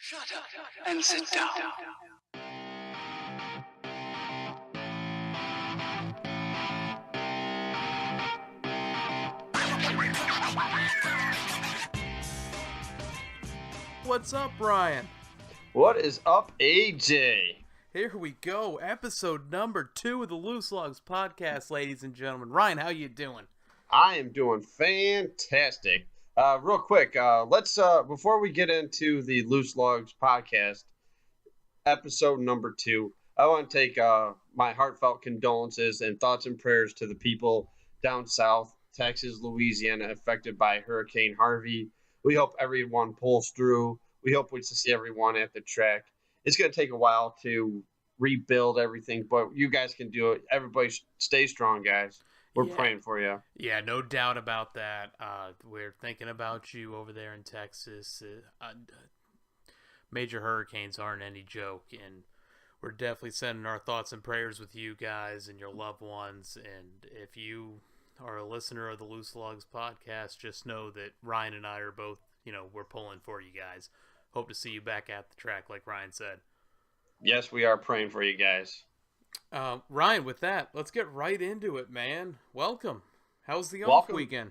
Shut up and sit down. What's up, Ryan? What is up, AJ? Here we go, episode number 2 of the Loose Lugs podcast, ladies and gentlemen. Ryan, how you doing? I am doing fantastic. Real quick, let's before we get into the Loose Lugs podcast, episode number 2, I want to take my heartfelt condolences and thoughts and prayers to the people down south, Texas, Louisiana, affected by Hurricane Harvey. We hope everyone pulls through. We hope we see everyone at the track. It's going to take a while to rebuild everything, but you guys can do it. Everybody stay strong, guys. We're praying for you. Yeah, no doubt about that. We're thinking about you over there in Texas. Major hurricanes aren't any joke, and we're definitely sending our thoughts and prayers with you guys and your loved ones. And if you are a listener of the Loose Lugs podcast, just know that Ryan and I are both, we're pulling for you guys. Hope to see you back at the track, like Ryan said. Yes, we are praying for you guys. Ryan, with that, let's get right into it, man. Welcome. How's the off weekend?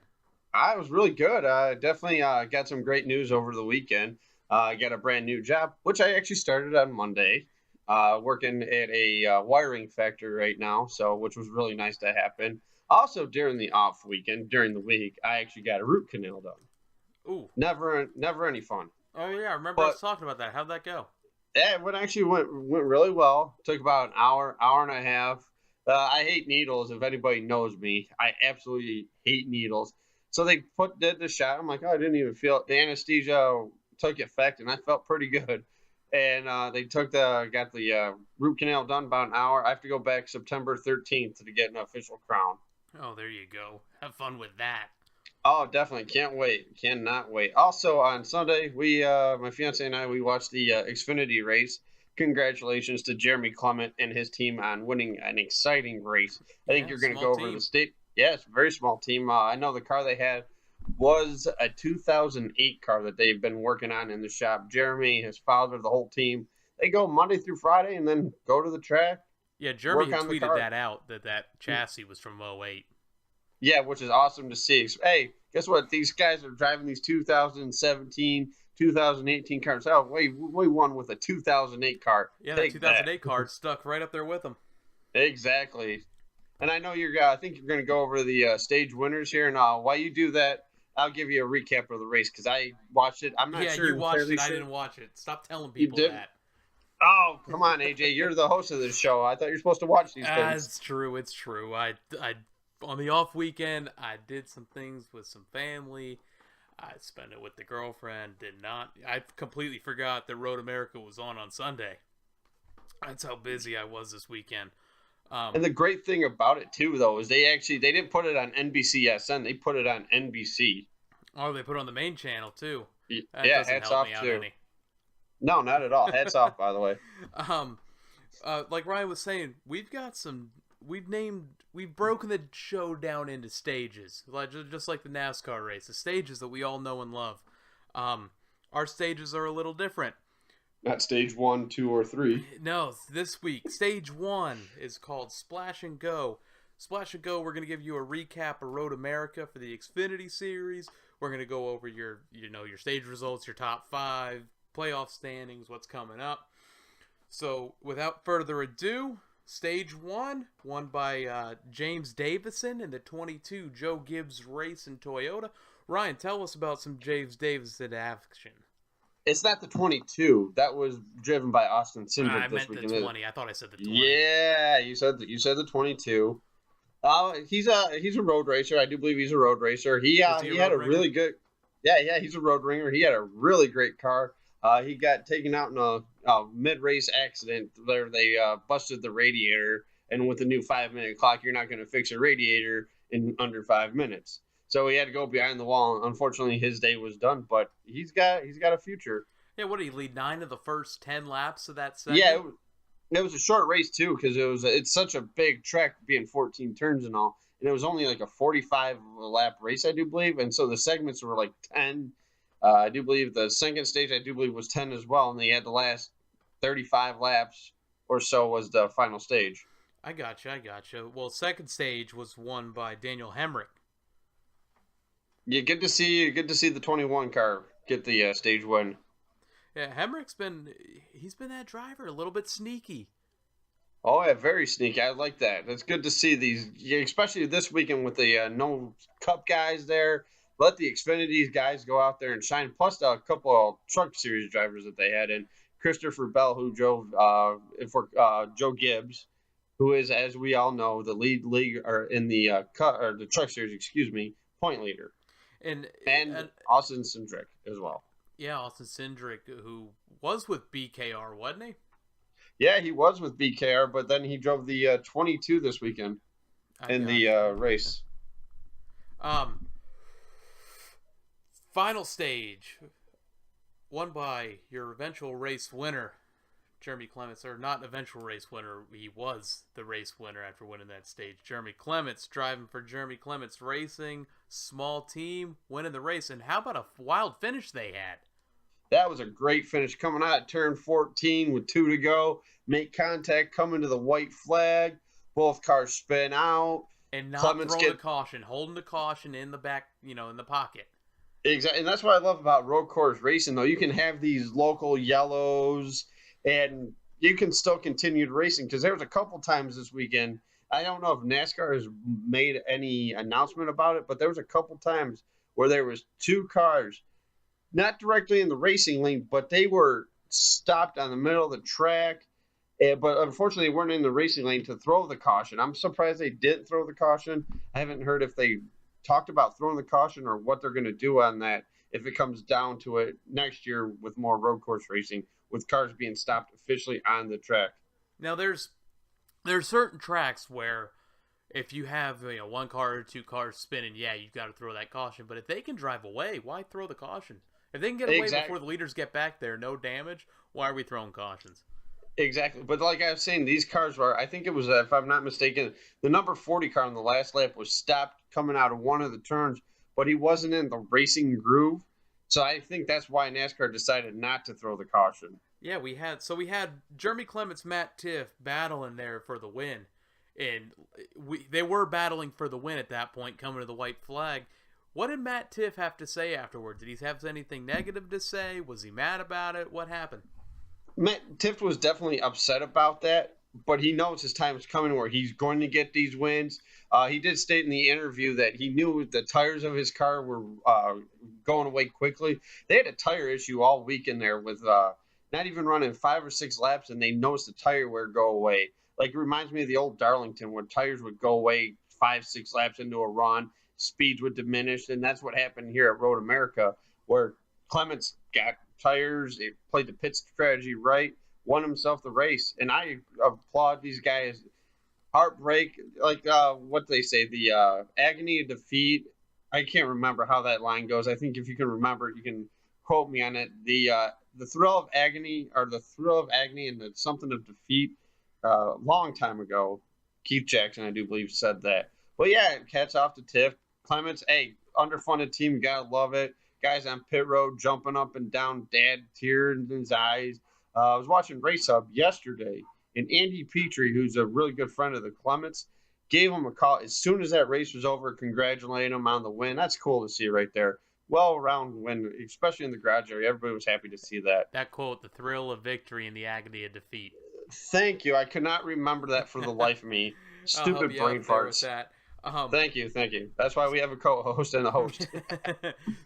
I was really good. I definitely got some great news over the weekend. I got a brand new job, which I actually started on Monday, working at a wiring factory right now, which was really nice to happen. Also, during the off weekend, during the week, I actually got a root canal done. Ooh. Never any fun. Oh, yeah, I remember us talking about that. How'd that go? Yeah, it went really well. Took about an hour and a half. I hate needles. If anybody knows me, I absolutely hate needles. So they did the shot. I'm like, oh, I didn't even feel it. The anesthesia took effect, and I felt pretty good. And they got the root canal done about an hour. I have to go back September 13th to get an official crown. Oh, there you go. Have fun with that. Oh, definitely. Can't wait. Cannot wait. Also, on Sunday, my fiance and I, we watched the Xfinity race. Congratulations to Jeremy Clement and his team on winning an exciting race. I think you're going to go over the state. Yes, very small team. I know the car they had was a 2008 car that they've been working on in the shop. Jeremy, his father, the whole team, they go Monday through Friday and then go to the track. Yeah, Jeremy had tweeted that out, that chassis was from 08. Yeah, which is awesome to see. Hey, guess what? These guys are driving these 2017, 2018 cars. Oh, we won with a 2008 car. Yeah, the 2008 car stuck right up there with them. Exactly. And I know I think you're going to go over the stage winners here. And while you do that, I'll give you a recap of the race because I watched it. I'm not sure. Yeah, you watched it. I didn't watch it. Stop telling people that. Oh, come on, AJ. You're the host of this show. I thought you were supposed to watch these things. It's true. I on the off weekend, I did some things with some family. I spent it with the girlfriend. I completely forgot that Road America was on Sunday. That's how busy I was this weekend. And the great thing about it, too, though, is they didn't put it on NBCSN. They put it on NBC. Oh, they put it on the main channel, too. Yeah, hats off, too. No, not at all. Hats off, by the way. Like Ryan was saying, we've broken the show down into stages, just like the NASCAR race, the stages that we all know and love. Our stages are a little different. Not stage 1, 2, or 3. No, this week, stage 1 is called Splash and Go. Splash and Go, we're going to give you a recap of Road America for the Xfinity Series. We're going to go over your stage results, your top 5, playoff standings, what's coming up. So, without further ado, Stage 1, won by James Davison in the 22 Joe Gibbs race in Toyota. Ryan, tell us about some James Davison action. It's not the 22. That was driven by Austin Cindric this weekend. I meant the 20. I thought I said the 20. Yeah, you said the 22. He's a road racer. I do believe he's a road racer. He had a really good. Yeah, he's a road ringer. He had a really great car. He got taken out in a mid-race accident where they busted the radiator, and with the new 5-minute clock, you're not going to fix a radiator in under 5 minutes. So he had to go behind the wall. Unfortunately, his day was done, but he's got a future. Yeah, what did he lead 9 of the first 10 laps of that segment? Yeah, it was a short race too because it's such a big track, being 14 turns and all, and it was only like a 45 lap race, I do believe, and so the segments were like 10. I do believe the second stage, was 10 as well, and they had the last 35 laps or so was the final stage. I gotcha. Well, second stage was won by Daniel Hemrick. You get to see the 21 car get the stage win. Yeah, Hemrick's he's been that driver, a little bit sneaky. Oh yeah, very sneaky. I like that. It's good to see these, especially this weekend with the no Cup guys there. Let the Xfinity guys go out there and shine. Plus a couple of Truck Series drivers that they had in Christopher Bell, who drove for Joe Gibbs, who is, as we all know, the league or in the the Truck Series, point leader, and Austin Cindric as well. Yeah, Austin Cindric, who was with BKR, wasn't he? Yeah, he was with BKR, but then he drove the 22 this weekend in the race. Final stage, won by your eventual race winner, Jeremy Clements, or not eventual race winner, he was the race winner after winning that stage. Jeremy Clements, driving for Jeremy Clements Racing, small team, winning the race. And how about a wild finish they had? That was a great finish, coming out at turn 14 with 2 to go. Make contact, coming to the white flag. Both cars spin out. And not throwing the caution, holding the caution in the back, in the pocket. Exactly, and that's what I love about road course racing, though. You can have these local yellows, and you can still continue racing, because there was a couple times this weekend. I don't know if NASCAR has made any announcement about it, but there was a couple times where there was 2 cars, not directly in the racing lane, but they were stopped on the middle of the track. But unfortunately, they weren't in the racing lane to throw the caution. I'm surprised they didn't throw the caution. I haven't heard if they talked about throwing the caution or what they're going to do on that if it comes down to it next year with more road course racing, with cars being stopped officially on the track. Now, there's certain tracks where if you have 1 car or 2 cars spinning, yeah, you've got to throw that caution. But if they can drive away, why throw the caution? If they can get away before the leaders get back there, no damage, why are we throwing cautions? Exactly. But like I was saying, these cars were, I think it was, if I'm not mistaken, the number 40 car on the last lap was stopped coming out of one of the turns, but he wasn't in the racing groove. So I think that's why NASCAR decided not to throw the caution. Yeah, we had Jeremy Clements, Matt Tiff battling there for the win. And they were battling for the win at that point, coming to the white flag. What did Matt Tiff have to say afterwards? Did he have anything negative to say? Was he mad about it? What happened? Matt Tiff was definitely upset about that, but he knows his time is coming where he's going to get these wins. He did state in the interview that he knew the tires of his car were going away quickly. They had a tire issue all week in there with not even running 5 or 6 laps, and they noticed the tire wear go away. Like, it reminds me of the old Darlington where tires would go away 5, 6 laps into a run, speeds would diminish, and that's what happened here at Road America, where Clements got tires, he played the pit strategy right, won himself the race, and I applaud these guys. Heartbreak, like what they say, the agony of defeat. I can't remember how that line goes. I think if you can remember it, you can quote me on it. The thrill of agony, or the thrill of agony and the something of defeat. Long time ago, Keith Jackson, I do believe, said that. But yeah, hats off to Tiff. Clements, hey, underfunded team, gotta love it. Guys on pit road jumping up and down, dad tears in his eyes. I was watching Race Hub yesterday, and Andy Petrie, who's a really good friend of the Clements, gave him a call as soon as that race was over, congratulating him on the win. That's cool to see right there. Well-rounded win, especially in the garage area. Everybody was happy to see that. That quote, the thrill of victory and the agony of defeat. Thank you. I could not remember that for the life of me. Stupid brain farts. That. Thank you. That's why we have a co-host and a host.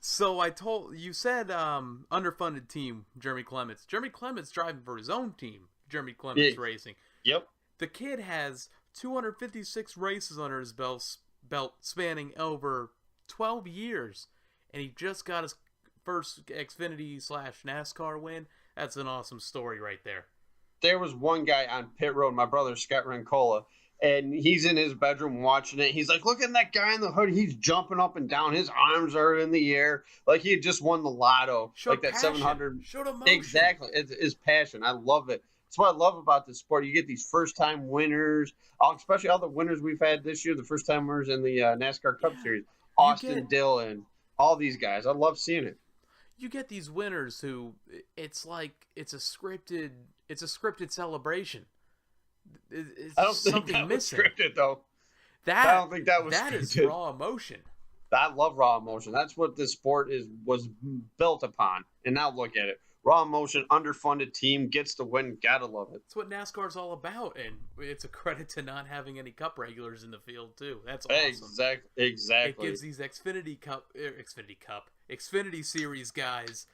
So you said underfunded team, Jeremy Clements. Jeremy Clements driving for his own team, Jeremy Clements Racing. Yep. The kid has 256 races under his belt spanning over 12 years, and he just got his first Xfinity/NASCAR win. That's an awesome story right there. There was one guy on pit road, my brother Scott Rancola, and he's in his bedroom watching it. He's like, look at that guy in the hood. He's jumping up and down. His arms are in the air. Like he had just won the lotto. Showed that passion. 700. Showed emotion. Exactly. It's his passion. I love it. That's what I love about this sport. You get these first-time winners, especially all the winners we've had this year, the first-time winners in the NASCAR Cup Series. Austin Dillon, all these guys. I love seeing it. you get these winners who it's like it's a scripted celebration. It's I don't think something that was missing. scripted, though. That I don't think that was that is scripted. raw emotion. I love raw emotion. That's what this sport was built upon. And now look at it. Raw emotion, underfunded team gets the win. Gotta love it. That's what NASCAR's all about, and it's a credit to not having any Cup regulars in the field too. That's awesome. Exactly. It gives these Xfinity Series guys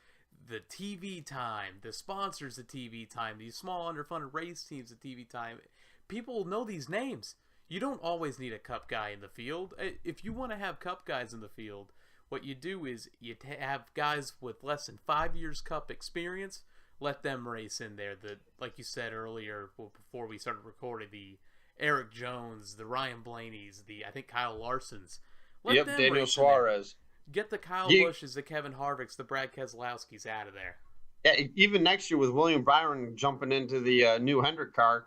the TV time, the sponsors the TV time, these small underfunded race teams the TV time. People know these names. You don't always need a Cup guy in the field. If you want to have Cup guys in the field, what you do is you have guys with less than 5 years Cup experience. Let them race in there. Like you said earlier, before we started recording, the Eric Jones, the Ryan Blaney's, I think Kyle Larson's. Let them Daniel race in there. Suarez. Get the Kyle Bushes, the Kevin Harvicks, the Brad Keselowski's out of there. Yeah, even next year with William Byron jumping into the new Hendrick car,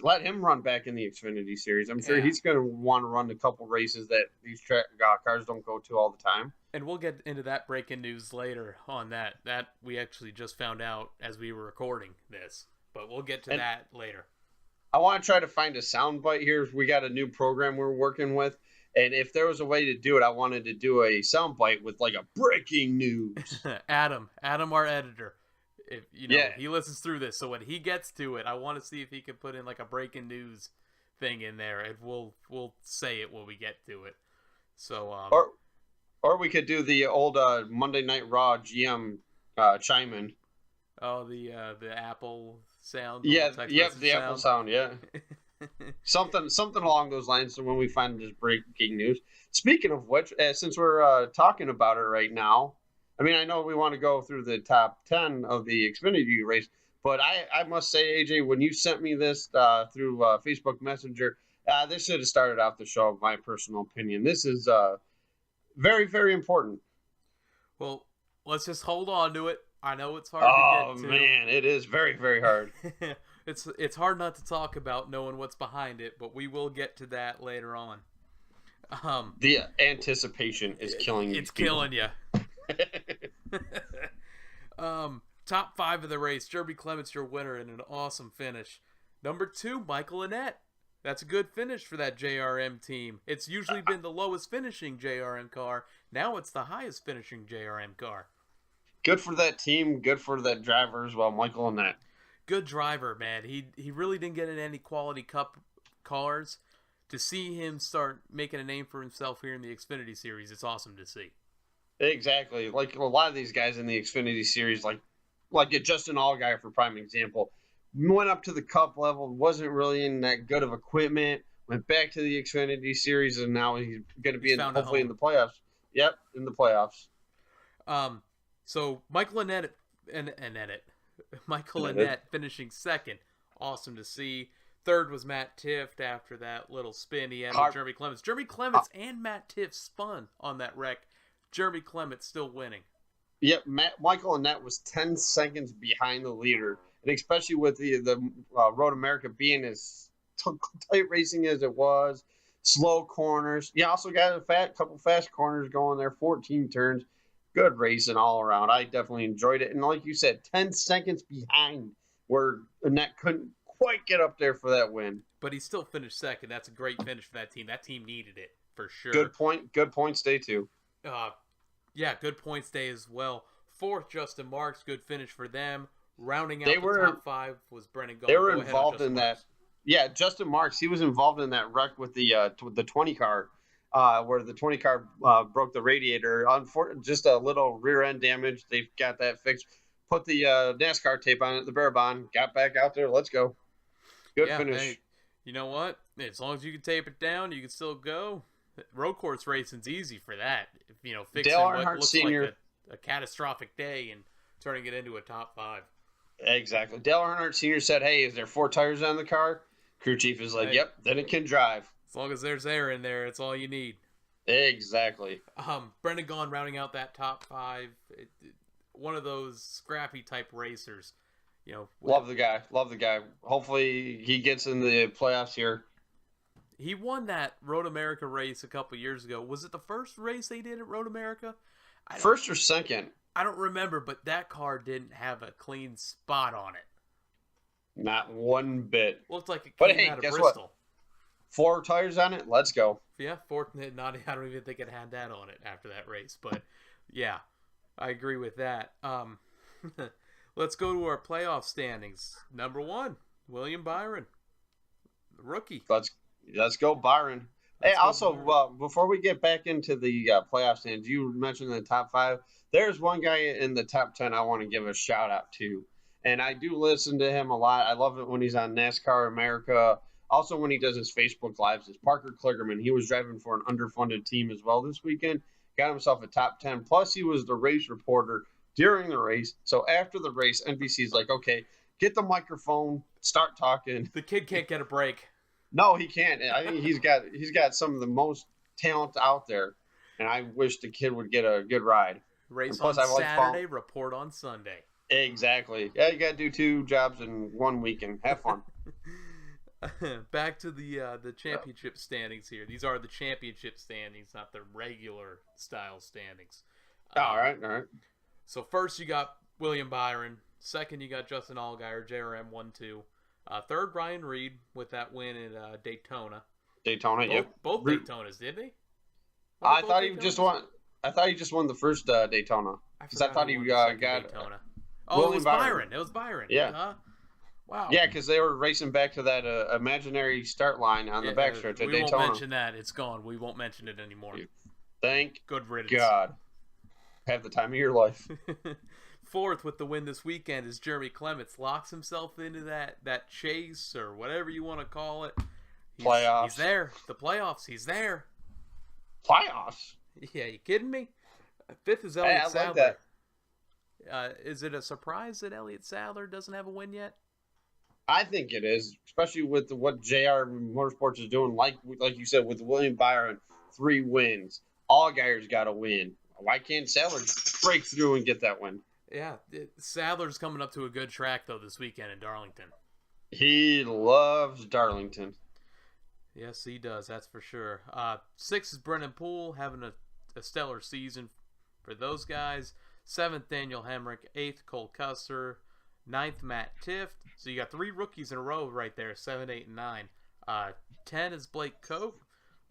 let him run back in the Xfinity Series. I'm sure he's going to want to run a couple races that these cars don't go to all the time. And we'll get into that breaking news later on that. That we actually just found out as we were recording this. But we'll get to that later. I want to try to find a soundbite here. We got a new program we're working with. And if there was a way to do it, I wanted to do a soundbite with like a breaking news. Adam, our editor. If he listens through this, so when he gets to it, I want to see if he can put in like a breaking news thing in there, and we'll say it when we get to it. So or we could do the old Monday Night Raw GM chime in. Oh, the Apple sound. Yeah, the Apple sound. Yeah, something along those lines. So when we find this breaking news. Speaking of which, since we're talking about it right now. I mean, I know we want to go through the top 10 of the Xfinity race, but I must say, AJ, when you sent me this through Facebook Messenger, this should have started off the show, my personal opinion. This is very, very important. Well, let's just hold on to it. I know it's hard to get to. Oh, man, it is very, very hard. It's hard not to talk about knowing what's behind it, but we will get to that later on. The anticipation is killing you. It's killing you. Top 5 of the race. Jeremy Clements, your winner, and an awesome finish. Number 2, Michael Annett. That's a good finish for that JRM team. It's usually been the lowest finishing JRM car. Now it's the highest finishing JRM car. Good for that team. Good for that driver as well, Michael Annett. Good driver, man. He really didn't get in any quality Cup cars. To see him start making a name for himself here in the Xfinity Series, it's awesome to see. Exactly. Like a lot of these guys in the Xfinity Series, like a Justin Allgaier for prime example, went up to the Cup level, wasn't really in that good of equipment, went back to the Xfinity Series, and now he's going to be hopefully in the playoffs. Yep, in the playoffs. So Michael Annett finishing second. Awesome to see. Third was Matt Tifft after that little spin he had with Jeremy Clements. Jeremy Clements and Matt Tifft spun on that wreck. Jeremy Clements still winning. Yep, Michael Annett was 10 seconds behind the leader. And especially with the Road America being as tight racing as it was, slow corners. You also got a couple fast corners going there, 14 turns. Good racing all around. I definitely enjoyed it. And like you said, 10 seconds behind where Annett couldn't quite get up there for that win. But he still finished second. That's a great finish for that team. That team needed it for sure. Good point. Good points day too. Yeah, good points day as well. Fourth, Justin Marks. Good finish for them. Rounding out the top 5 was Brennan Gaughan. They were involved in that. Yeah, Justin Marks. He was involved in that wreck with the 20 car, where the 20 car broke the radiator. Just a little rear end damage. They've got that fixed. Put the NASCAR tape on it, the Barabon. Got back out there. Let's go. Good finish. Hey, you know what? As long as you can tape it down, you can still go. Road course racing's easy for that. Fixing what looks like a catastrophic day and turning it into a top 5. Exactly. Dale Earnhardt Sr. said, "Hey, is there 4 tires on the car?" Crew chief is like, "Yep." Then it can drive. As long as there's air in there, it's all you need. Exactly. Brendan Gaughan rounding out that top 5. One of those scrappy type racers. Love the guy. Hopefully he gets in the playoffs here. He won that Road America race a couple years ago. Was it the first race they did at Road America? First or second? I don't remember, but that car didn't have a clean spot on it. Not one bit. Looked like it But came hey, out of guess Bristol. what? 4 tires on it. Let's go. Yeah, not. I don't even think it had that on it after that race. But yeah, I agree with that. Let's go to our playoff standings. Number 1, William Byron, rookie. Let's go, Byron. Hey, also, before we get back into the playoff stands, you mentioned the top 5. There's one guy in the top 10 I want to give a shout out to, and I do listen to him a lot. I love it when he's on NASCAR America. Also, when he does his Facebook Lives, is Parker Kligerman. He was driving for an underfunded team as well this weekend. Got himself a top 10. Plus, he was the race reporter during the race. So after the race, NBC's like, okay, get the microphone, start talking. The kid can't get a break. No, he can't. I think he's got some of the most talent out there, and I wish the kid would get a good ride. Race on Saturday, report on Sunday. Exactly. Yeah, you got to do 2 jobs in 1 weekend. Have fun. Back to the championship standings here. These are the championship standings, not the regular style standings. All right. So first you got William Byron. Second you got Justin Allgaier, JRM 1-2. Third, Ryan Reed with that win at Daytona. Yep. Both Daytonas, did they? I thought he just won. I thought he just won the first Daytona. Because I thought he got Daytona. Oh, it was Byron. It was Byron. Yeah. Wow. Yeah, because they were racing back to that imaginary start line on the backstretch at Daytona. We won't mention that. It's gone. We won't mention it anymore. Thank Good riddance. God. Have the time of your life. Fourth with the win this weekend is Jeremy Clements. Locks himself into that chase or whatever you want to call it. Playoffs. He's there. The playoffs. He's there. Playoffs? Yeah, you kidding me? Fifth is Elliott Sadler. Like that. Is it a surprise that Elliott Sadler doesn't have a win yet? I think it is, especially with what JR Motorsports is doing. Like you said, with William Byron, 3 wins. Allgaier's got to win. Why can't Sadler break through and get that win? Yeah, Sadler's coming up to a good track, though, this weekend in Darlington. He loves Darlington. Yes, he does, that's for sure. 6 is Brennan Poole, having a stellar season for those guys. 7th, Daniel Hemrick. 8th, Cole Custer. 9th, Matt Tift. So you got 3 rookies in a row right there, 7, 8, and 9. 10 is Blake Cope.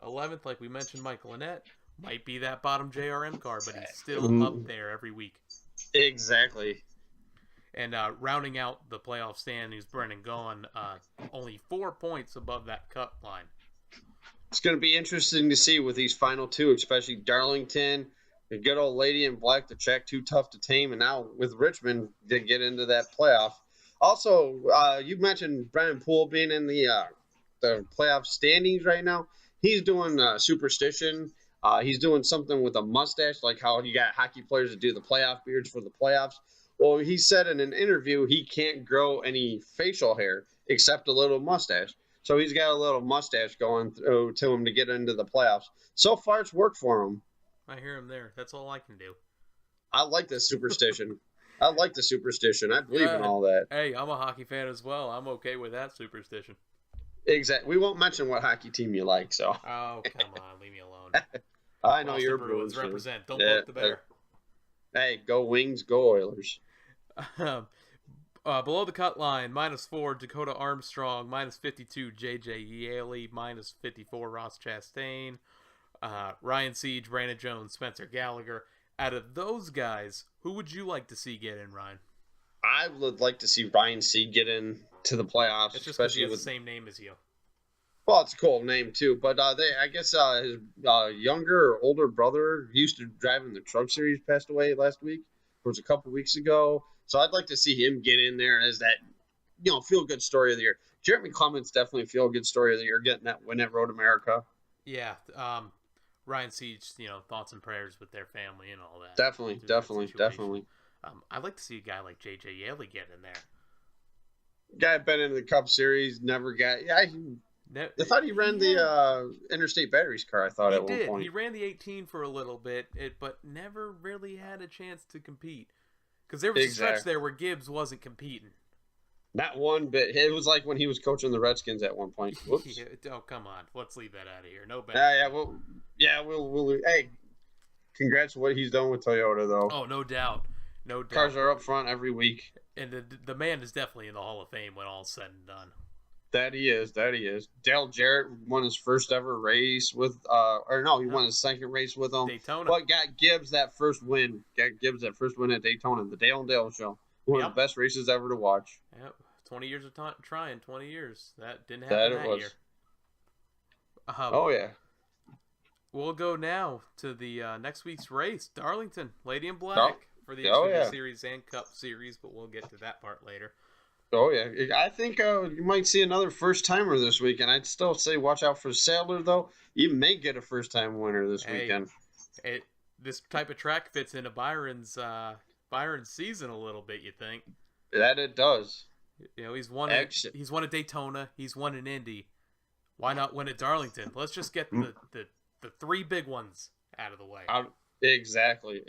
11th, like we mentioned, Michael Annett. Might be that bottom JRM car, but he's still up there every week. Exactly. And rounding out the playoff standings, Brennan Gaughan, only 4 points above that cut line. It's going to be interesting to see with these final 2, especially Darlington, the good old lady in black, the track too tough to tame, and now with Richmond to get into that playoff. Also, you mentioned Brennan Poole being in the playoff standings right now. He's doing superstition. He's doing something with a mustache, like how you got hockey players that do the playoff beards for the playoffs. Well, he said in an interview he can't grow any facial hair except a little mustache. So he's got a little mustache going through to him to get into the playoffs. So far, it's worked for him. I hear him there. That's all I can do. I like the superstition. I believe in all that. Hey, I'm a hockey fan as well. I'm okay with that superstition. Exactly. We won't mention what hockey team you like, so. Oh, come on. Leave me alone. I know Boston you're Bruins Bruins. represent. Don't poke the bear. Hey, go Wings, go Oilers. Below the cut line, -4, Dakota Armstrong, -52, J.J. Yaley, -54, Ross Chastain, Ryan Siege, Brandon Jones, Spencer Gallagher. Out of those guys, who would you like to see get in, Ryan? I would like to see Ryan Siege get in to the playoffs. It's just because he has the same name as you. Well, it's a cool name, too. But I guess his younger or older brother used to drive in the Truck Series, passed away last week. It was a couple weeks ago. So I'd like to see him get in there as that, feel-good story of the year. Jeremy Clements definitely feel-good story of the year, getting that win at Road America. Yeah. Ryan Siege, thoughts and prayers with their family and all that. Definitely. I'd like to see a guy like J.J. Yaley get in there. Guy been in the Cup Series, never got... Yeah, I thought he ran the Interstate Batteries car, at one point. He ran the 18 for a little bit, but never really had a chance to compete. Because there was a stretch there where Gibbs wasn't competing. Not one bit. It was like when he was coaching the Redskins at one point. Whoops. Oh, come on. Let's leave that out of here. No bad. We'll hey, congrats on what he's done with Toyota, though. Oh, no doubt. No doubt. Cars are up front every week. And the man is definitely in the Hall of Fame when all's said and done. That he is. Dale Jarrett won his first ever race with, he won his second race with him. Daytona. But got Gibbs that first win. Got Gibbs that first win at Daytona, the Dale and Dale show. One of the best races ever to watch. Yep. 20 years of trying, 20 years. That didn't happen that year. Oh, yeah. We'll go now to the next week's race. Darlington, Lady in Black for the Xfinity Series and Cup Series, but we'll get to that part later. Oh, yeah. I think you might see another first-timer this weekend. I'd still say watch out for Sadler, though. You may get a first-time winner this weekend. This type of track fits into Byron's season a little bit, you think? That it does. You know, he's won at Daytona. He's won in Indy. Why not win at Darlington? Let's just get the three big ones out of the way. Exactly.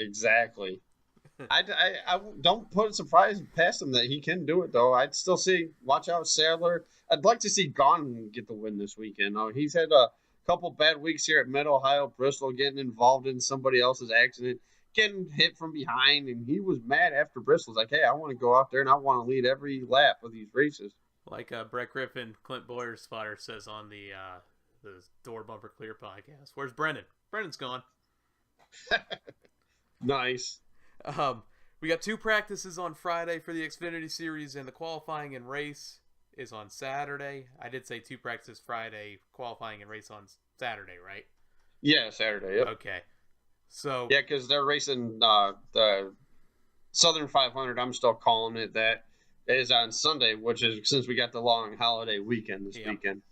I don't put a surprise past him that he can do it, though. I'd still say watch out Sadler. I'd like to see Gahn get the win this weekend. He's had a couple bad weeks here at Mid-Ohio, Bristol, getting involved in somebody else's accident, getting hit from behind, and he was mad after Bristol. He's like, hey, I want to go out there and I want to lead every lap of these races. Like Brett Griffin, Clint Boyer's spotter, says on the Door Bumper Clear podcast. Where's Brendan? Brendan's gone. Nice. We got 2 practices on Friday for the Xfinity Series, and the qualifying and race is on Saturday. I did say 2 practices Friday, qualifying and race on Saturday, right? Yeah, Saturday. Yep. Okay. So yeah, because they're racing the Southern 500. I'm still calling it that. Is on Sunday, which is since we got the long holiday weekend this weekend.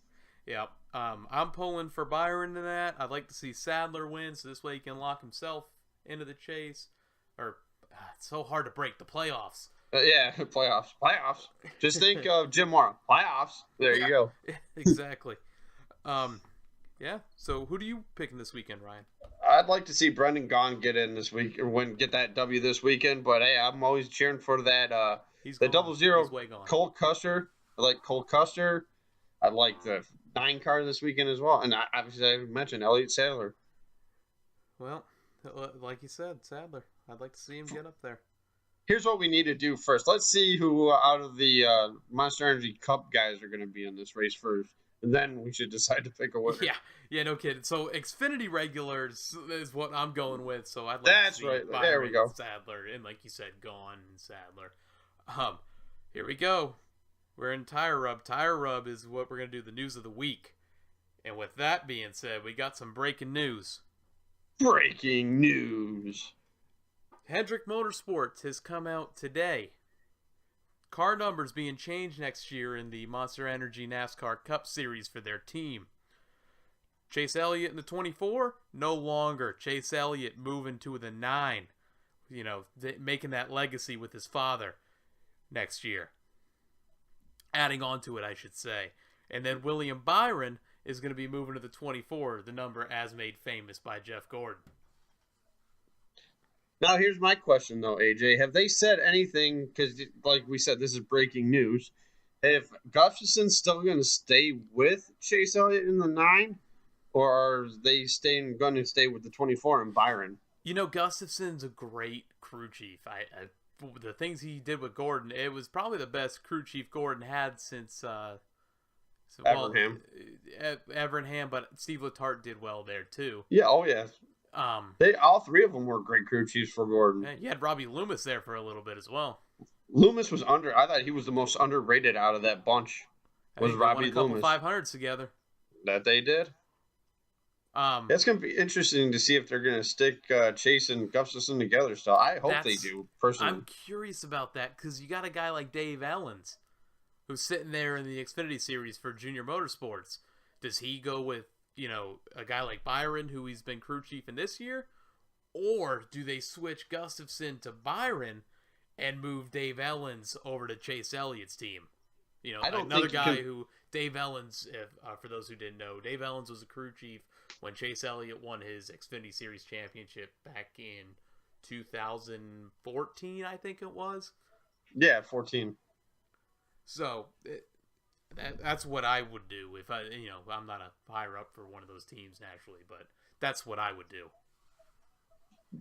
Yep. I'm pulling for Byron in that. I'd like to see Sadler win, so this way he can lock himself into the chase. It's so hard to break the playoffs. Playoffs. Just think of Jim Mora. Playoffs. There you go. Exactly. So who do you pick in this weekend, Ryan? I'd like to see Brendan Gaughan get in this week, or get that W this weekend. But hey, I'm always cheering for that. The 00 Cole Custer. I like Cole Custer. I like the 9 car this weekend as well. And obviously, I mentioned Elliott Sadler. Well, like you said, Sadler. I'd like to see him get up there. Here's what we need to do first. Let's see who out of the Monster Energy Cup guys are going to be in this race first. And then we should decide to pick a winner. Yeah, no kidding. So Xfinity regulars is what I'm going with. So I'd like to see right. Byron, there we go. Sadler, and like you said, Gaughan and Sadler. Here we go. We're in Tire Rub. Tire Rub is what we're going to do, the news of the week. And with that being said, we got some breaking news. Breaking news. Hendrick Motorsports has come out today. Car numbers being changed next year in the Monster Energy NASCAR Cup Series for their team. Chase Elliott in the 24, no longer. Chase Elliott moving to the 9. You know, making that legacy with his father next year. Adding on to it, I should say. And then William Byron is going to be moving to the 24, the number as made famous by Jeff Gordon. Now, here's my question, though, AJ. Have they said anything, because like we said, this is breaking news, if Gustafson's still going to stay with Chase Elliott in the 9, or are they going to stay with the 24 and Byron? You know, Gustafson's a great crew chief. The things he did with Gordon, it was probably the best crew chief Gordon had since Evernham. Evernham, but Steve Letarte did well there too. Yeah, oh yeah. All 3 of them were great crew chiefs for Gordon. You had Robbie Loomis there for a little bit as well. Loomis was I thought he was the most underrated out of that bunch. Was Robbie Loomis? 500s together. That they did. It's going to be interesting to see if they're going to stick Chase and Gustafson together still. I hope they do, personally. I'm curious about that because you got a guy like Dave Ellens who's sitting there in the Xfinity Series for Junior Motorsports. Does he go with, a guy like Byron who he's been crew chief in this year? Or do they switch Gustafson to Byron and move Dave Ellens over to Chase Elliott's team? Another guy who Dave Ellens, for those who didn't know, Dave Ellens was a crew chief when Chase Elliott won his Xfinity Series championship back in 2014, I think it was. Yeah, 14. So that's what I would do if I'm not a higher up for one of those teams naturally, but that's what I would do.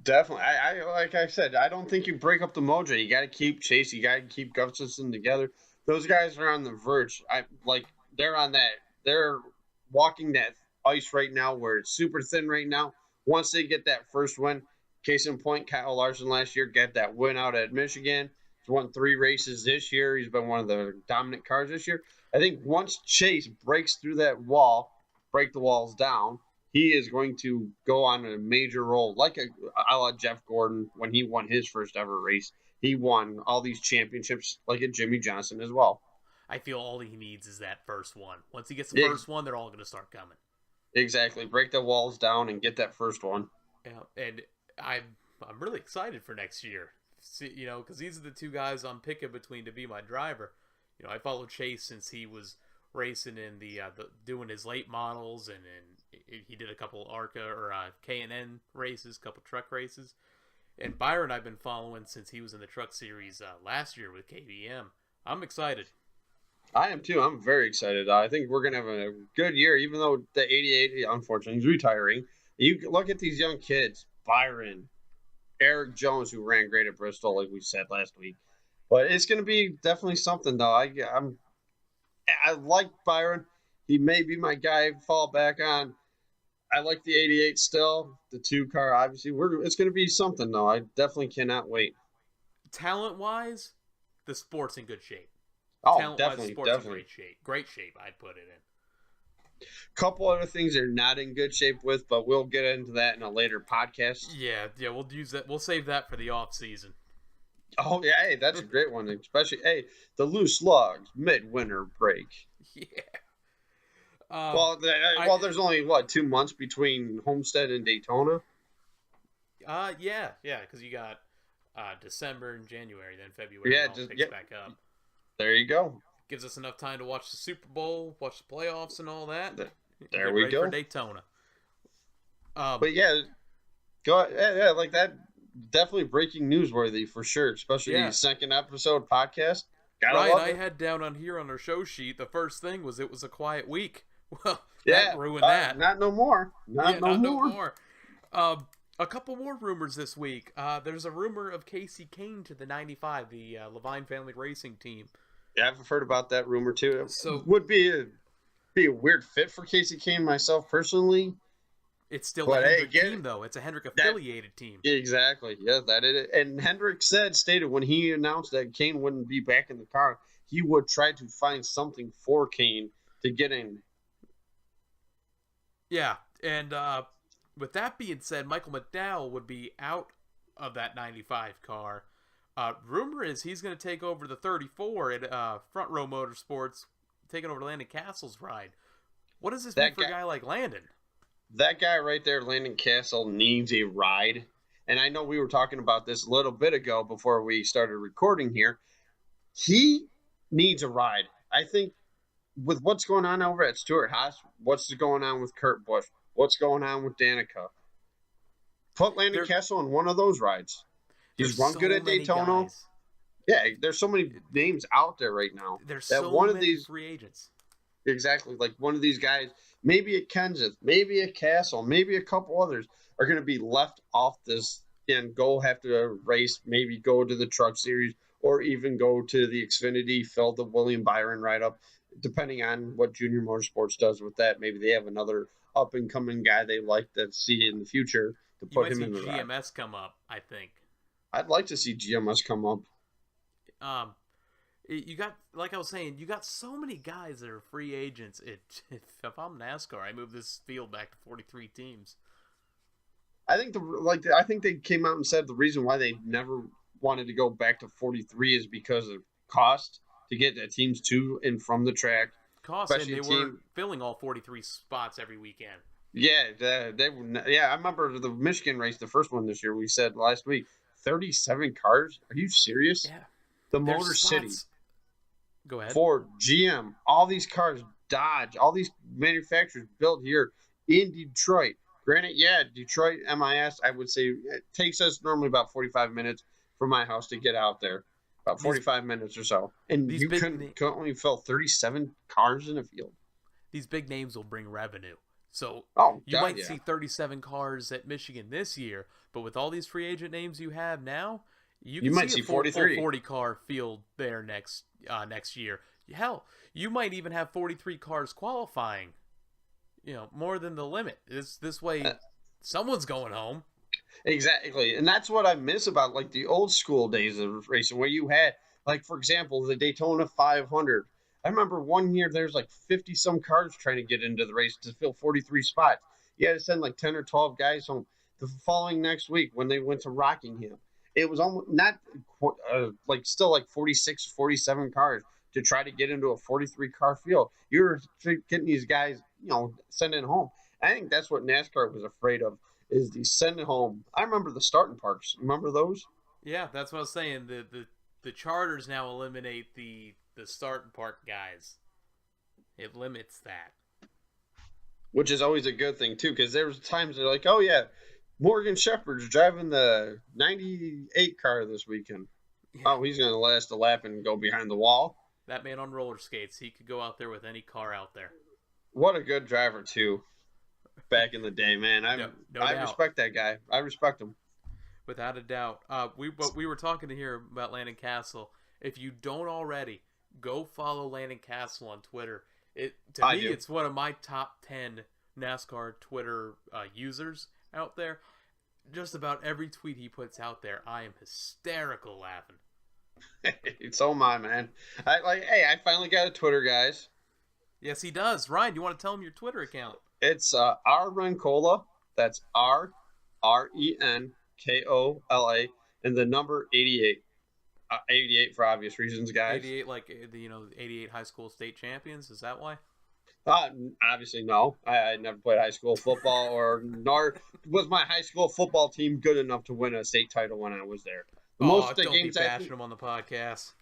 Definitely. I like I said, I don't think you break up the mojo. You got to keep Chase. You got to keep Gustafson together. Those guys are on the verge. I like they're on that. They're walking that ice right now, where it's super thin right now. Once they get that first win, case in point, Kyle Larson last year got that win out at Michigan. He's won 3 races this year. He's been one of the dominant cars this year. I think once Chase breaks through that wall, break the walls down, he is going to go on a major role, like a la Jeff Gordon when he won his first ever race. He won all these championships, like a Jimmy Johnson as well. I feel all he needs is that first one. Once he gets the Yeah, first one, they're all going to start coming. exactly. Break the walls down and get that first one. Yeah, and I'm really excited for next year. See, because these are the two guys I'm picking between to be my driver. I followed Chase since he was racing in the doing his late models, and he did a couple ARCA or K&N races, couple truck races. And Byron I've been following since he was in the truck series last year with KBM. I'm excited. I am too. I'm very excited. I think we're gonna have a good year, even though the '88, unfortunately, is retiring. You look at these young kids, Byron, Eric Jones, who ran great at Bristol, like we said last week. But it's gonna be definitely something, though. I like Byron. He may be my guy to fall back on. I like the '88 still. The 2 car, obviously. It's going to be something, though. I definitely cannot wait. Talent-wise, the sport's in good shape. Oh, Talent-wise, the definitely, sport's in definitely. great shape. Great shape, I'd put it in. Couple other things they're not in good shape with, but we'll get into that in a later podcast. Yeah, we'll use that. We'll save that for the off season. Oh, yeah, hey, that's a great one. Especially, hey, the loose lugs midwinter break. Yeah. There's only, 2 months between Homestead and Daytona? Yeah, because you got December and January, then February. Yeah, It all picks back up. there you go. Gives us enough time to watch the Super Bowl, watch the playoffs, and all that. There Get we ready go. for Daytona. But yeah, go yeah, like that. Definitely breaking newsworthy for sure, especially the second episode podcast. Ryan, I had down on here on our show sheet, the first thing was it was a quiet week. Well, that ruined that. Not no more. Not no more. A couple more rumors this week. There's a rumor of Casey Kane to the 95, the Levine Family Racing Team. Yeah, I've heard about that rumor too. So would be a weird fit for Casey Kane myself personally. It's still a Hendrick team, though. It's a Hendrick affiliated team. Exactly. Yeah, that is it. And Hendrick stated when he announced that Kane wouldn't be back in the car, he would try to find something for Kane to get in. Yeah, and with that being said, Michael McDowell would be out of that 95 car. Rumor is he's going to take over the 34 at Front Row Motorsports, taking over Landon Castle's ride. What does this mean for a guy like Landon? That guy right there, Landon Castle, needs a ride. And I know we were talking about this a little bit ago before we started recording here. He needs a ride. I think with what's going on over at Stewart Haas, what's going on with Kurt Busch, what's going on with Danica, put Landon Castle on one of those rides. He's run good at Daytona. Guys. Yeah, there's so many names out there right now. There's so many free agents. Exactly, like one of these guys, maybe at Kenseth, maybe at Castle, maybe a couple others are going to be left off this and have to race, maybe go to the Truck Series or even go to the Xfinity, fill the William Byron ride up, depending on what Junior Motorsports does with that. Maybe they have another up-and-coming guy they like to see in the future to put him in the ride. GMS come up, I think. I'd like to see GMS come up. You got, like I was saying, you got so many guys that are free agents. If I'm NASCAR, I move this field back to 43 teams. I think they came out and said the reason why they never wanted to go back to 15 is because of cost to get the teams to and from the track. Cost, and they were filling all 43 spots every weekend. Yeah, I remember the Michigan race, the first one this year. We said last week, 37 cars. Are you serious? Yeah. The Motor City. Go ahead. Ford, GM, all these cars, Dodge, all these manufacturers built here in Detroit. Granted, Detroit MIS, I would say it takes us normally about 45 minutes from my house to get out there. About 45 minutes or so. And you couldn't only fill 37 cars in a field. These big names will bring revenue. So Oh, you God, might yeah. see 37 cars at Michigan this year, but with all these free agent names you have now, you You can might see see a full 43. 40 car field there next year. Hell, you might even have 43 cars qualifying. More than the limit. This way, Uh, someone's going home. Exactly. And that's what I miss about like the old school days of racing where you had, like, for example, the Daytona 500. I remember one year there's like 50 some cars trying to get into the race to fill 43 spots. You had to send like 10 or 12 guys home. The following next week when they went to Rockingham, it was almost not like still like 46, 47 cars to try to get into a 43 car field. You're getting these guys, sending home. I think that's what NASCAR was afraid of is the send home. I remember the starting parks. Remember those? Yeah, that's what I was saying. The charters now eliminate the start and park guys. It limits that. Which is always a good thing too, because there was times they're like, oh yeah, Morgan Shepherd's driving the '98 car this weekend. Yeah. Oh, he's gonna last a lap and go behind the wall. That man on roller skates, he could go out there with any car out there. What a good driver too. Back in the day, man. No I doubt. respect that guy. I respect him. Without a doubt. We were talking here about Landon Castle. If you don't already, go follow Landon Castle on Twitter. To me, it's one of my top 10 NASCAR Twitter users out there. Just about every tweet he puts out there, I am hysterical laughing. So am I, man. Hey, I finally got a Twitter, guys. Yes, he does. Ryan, do you want to tell him your Twitter account? It's R Rencola. That's RRENKOLA and the number 88. 88 for obvious reasons, guys. 88, like the 88 high school state champions. Is that why? Obviously, no. I never played high school football, nor was my high school football team good enough to win a state title when I was there. Don't be bashing them on the podcast.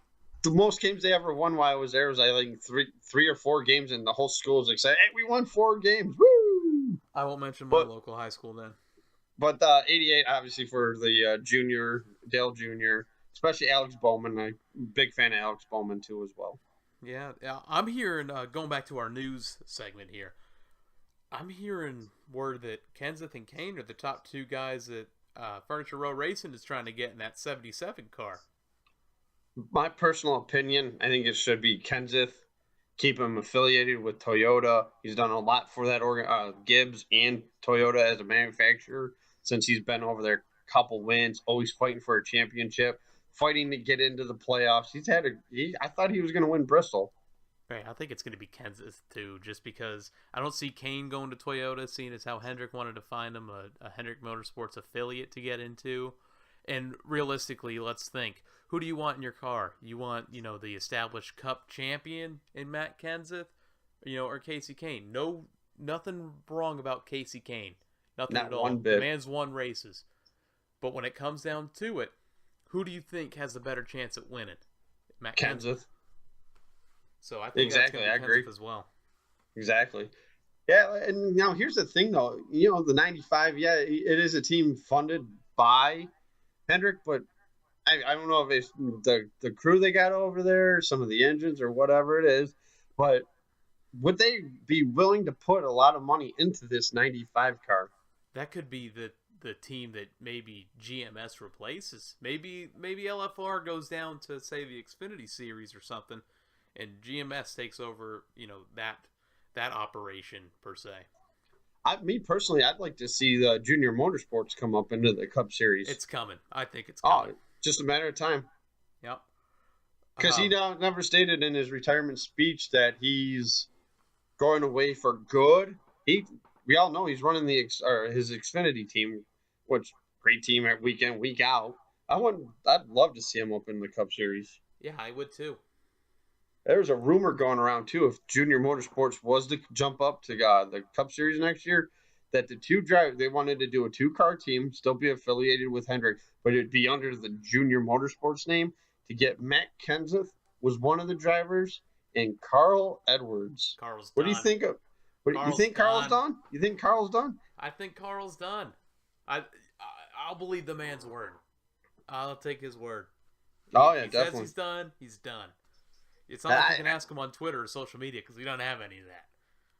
The most games they ever won while I was there was I think three or four games, and the whole school was excited. Hey, we won 4 games! Woo! I won't mention my local high school then. But 88, obviously, for the junior, Dale Jr., especially Alex Bowman. I'm a big fan of Alex Bowman, too, as well. Yeah, I'm hearing, going back to our news segment here, I'm hearing word that Kenseth and Kane are the top 2 guys that Furniture Row Racing is trying to get in that 77 car. My personal opinion, I think it should be Kenseth. Keep him affiliated with Toyota. He's done a lot for that Gibbs and Toyota as a manufacturer since he's been over there. Couple wins, always fighting for a championship, fighting to get into the playoffs. I thought he was going to win Bristol. Right, I think it's going to be Kenseth too, just because I don't see Kane going to Toyota, seeing as how Hendrick wanted to find him a Hendrick Motorsports affiliate to get into. And realistically, let's think. Who do you want in your car? You want, the established Cup champion in Matt Kenseth, or Casey Kane? No, nothing wrong about Casey Kane. Nothing Not at all. one bit. The man's won races. But when it comes down to it, who do you think has the better chance at winning? Matt Kenseth. So I think exactly, that's I agree as well. Exactly. Yeah, and now here's the thing, though. The 95, yeah, it is a team funded by Hendrick, but I don't know if it's the crew they got over there, some of the engines or whatever it is, but would they be willing to put a lot of money into this 95 car? That could be the team that maybe GMS replaces. Maybe LFR goes down to, say, the Xfinity Series or something, and GMS takes over, that operation per se. Me personally, I'd like to see the Junior Motorsports come up into the Cup Series. It's coming. I think it's coming. Just a matter of time. Yep. Because he never stated in his retirement speech that he's going away for good. We all know he's running his Xfinity team, which great team at week in, week out. I'd love to see him up in the Cup Series. Yeah, I would too. There's a rumor going around too, if Junior Motorsports was to jump up to the Cup Series next year, that they wanted to do a 2-car team, still be affiliated with Hendrick, but it'd be under the Junior Motorsports name to get Matt Kenseth was one of the drivers and Carl Edwards. Carl's what done. Do you think of? You think Carl's done? You think Carl's done? I think Carl's done. I'll believe the man's word. I'll take his word. He says definitely. He's done. He's done. It's not like you can ask him on Twitter or social media because we don't have any of that.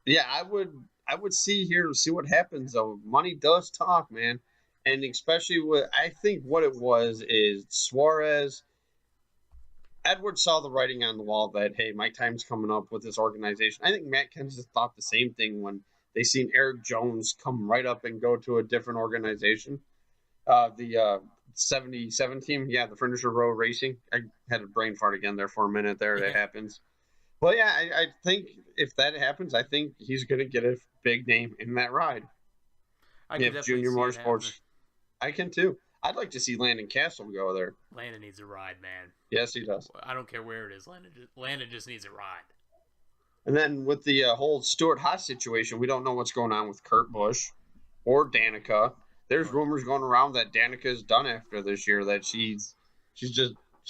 Yeah, I would see what happens though. Money does talk, man. And especially what I think what it was is Suarez Edwards saw the writing on the wall that hey, my time's coming up with this organization. I think Matt Kenseth thought the same thing when they seen Eric Jones come right up and go to a different organization. The 77 team, yeah, the Furniture Row Racing. I had a brain fart again there for a minute there. That Yeah, happens. Well, yeah, I think if that happens, I think he's going to get a big name in that ride. I could If definitely Junior see it happening. Motorsports, I can too. I'd like to see Landon Castle go there. Landon needs a ride, man. Yes, he does. I don't care where it is. Landon just needs a ride. And then with the whole Stuart Haas situation, we don't know what's going on with Kurt Busch or Danica. There's rumors going around that Danica is done after this year. That she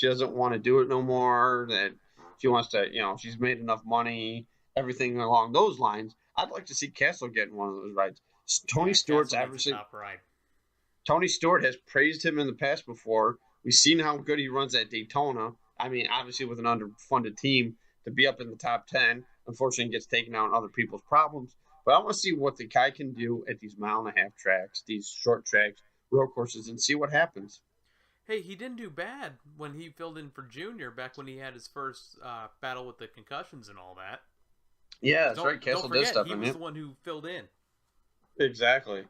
doesn't want to do it no more. That she wants to, she's made enough money. Everything along those lines. I'd like to see Castle get in one of those rides. Tony Yeah, Stewart's Castle needs a obviously top ride. Tony Stewart has praised him in the past before. We've seen how good he runs at Daytona. I mean, obviously with an underfunded team to be up in the top 10, unfortunately gets taken out on other people's problems. But I want to see what the guy can do at these mile-and-a-half tracks, these short tracks, road courses, and see what happens. Hey, he didn't do bad when he filled in for Junior back when he had his first battle with the concussions and all that. Yeah, 'Cause that's right. don't Castle did forget, stuff he in was it. the one who filled in. Exactly.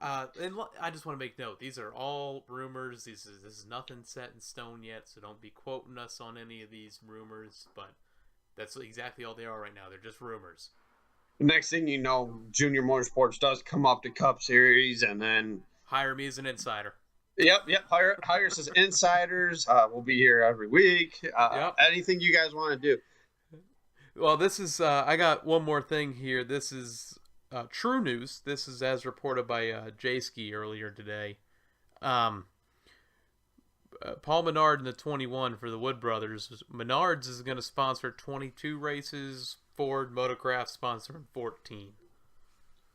And I just want to make note: these are all rumors. This is nothing set in stone yet, so don't be quoting us on any of these rumors. But that's exactly all they are right now. They're just rumors. Next thing you know, Junior Motorsports does come up to Cup Series, and then Hire me as an insider. Yep. Hire us as insiders. We'll be here every week. Yep. Anything you guys want to do. Well, this is. I got one more thing here. This is true news. This is as reported by J-Ski earlier today. Um, Paul Menard in the 21 for the Wood Brothers. Menards is going to sponsor 22 races. Ford Motorcraft sponsoring 14.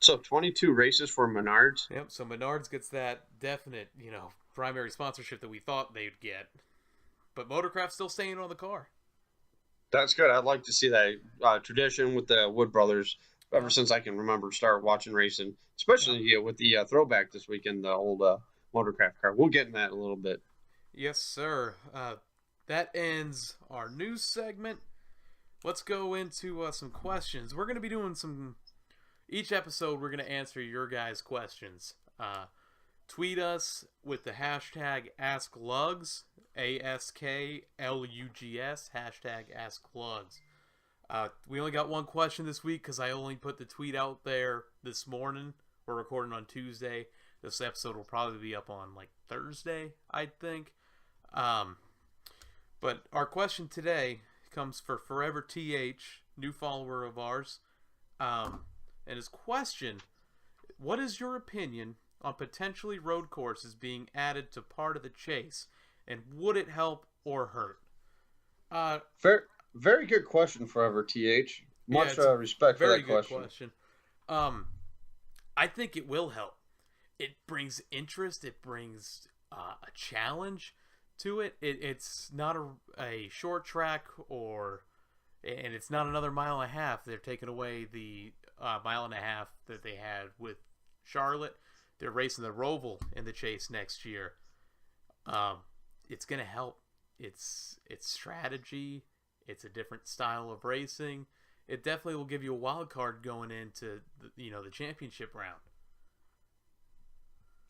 So 22 races for Menards. Yep. So Menards gets that definite, primary sponsorship that we thought they'd get, but Motorcraft's still staying on the car. That's good. I'd like to see that tradition with the Wood Brothers ever since I can remember start watching racing, especially with the throwback this weekend, the old Motorcraft car. We'll get in that in a little bit. Yes, sir. That ends our news segment. Let's go into some questions. We're going to be doing each episode we're going to answer your guys' questions. Tweet us with the hashtag AskLugs, AskLugs, hashtag AskLugs. We only got one question this week because I only put the tweet out there this morning. We're recording on Tuesday. This episode will probably be up on Thursday, I think. But our question today comes for Forever TH, new follower of ours. And his question: what is your opinion on potentially road courses being added to part of the chase, and would it help or hurt? Very good question, Forever TH. Much respect for that question. I think it will help. It brings interest. It brings a challenge to it. It's not a short track and it's not another mile and a half. They're taking away the mile and a half that they had with Charlotte. They're racing the Roval in the chase next year. It's going to help. It's strategy. It's a different style of racing. It definitely will give you a wild card going into the championship round.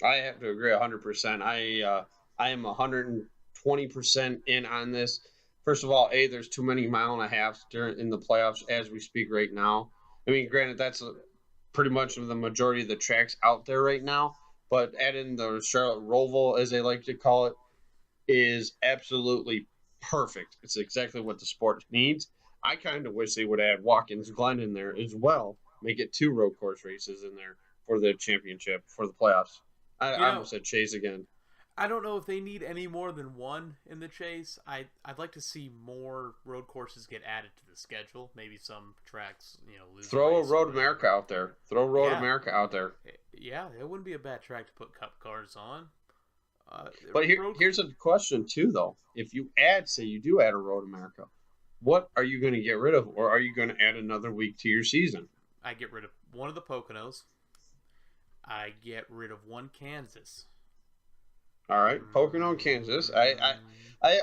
I have to agree 100%. I am 120% in on this. First of all, there's too many mile and a halves in the playoffs as we speak right now. I mean, granted, that's pretty much the majority of the tracks out there right now, but adding the Charlotte Roval, as they like to call it, is absolutely perfect. It's exactly what the sport needs. I kind of wish they would add Watkins Glen in there as well. Make it 2 road course races in there for the championship, for the playoffs. I almost said Chase again. I don't know if they need any more than one in the chase. I'd like to see more road courses get added to the schedule. Maybe some tracks, lose. Throw a Road America out there. America out there. Yeah, it wouldn't be a bad track to put cup cars on. But here's a question too, though. If you do add a Road America, what are you going to get rid of, or are you going to add another week to your season? I get rid of one of the Poconos. I get rid of one Kansas. All right, Pocono, Kansas. I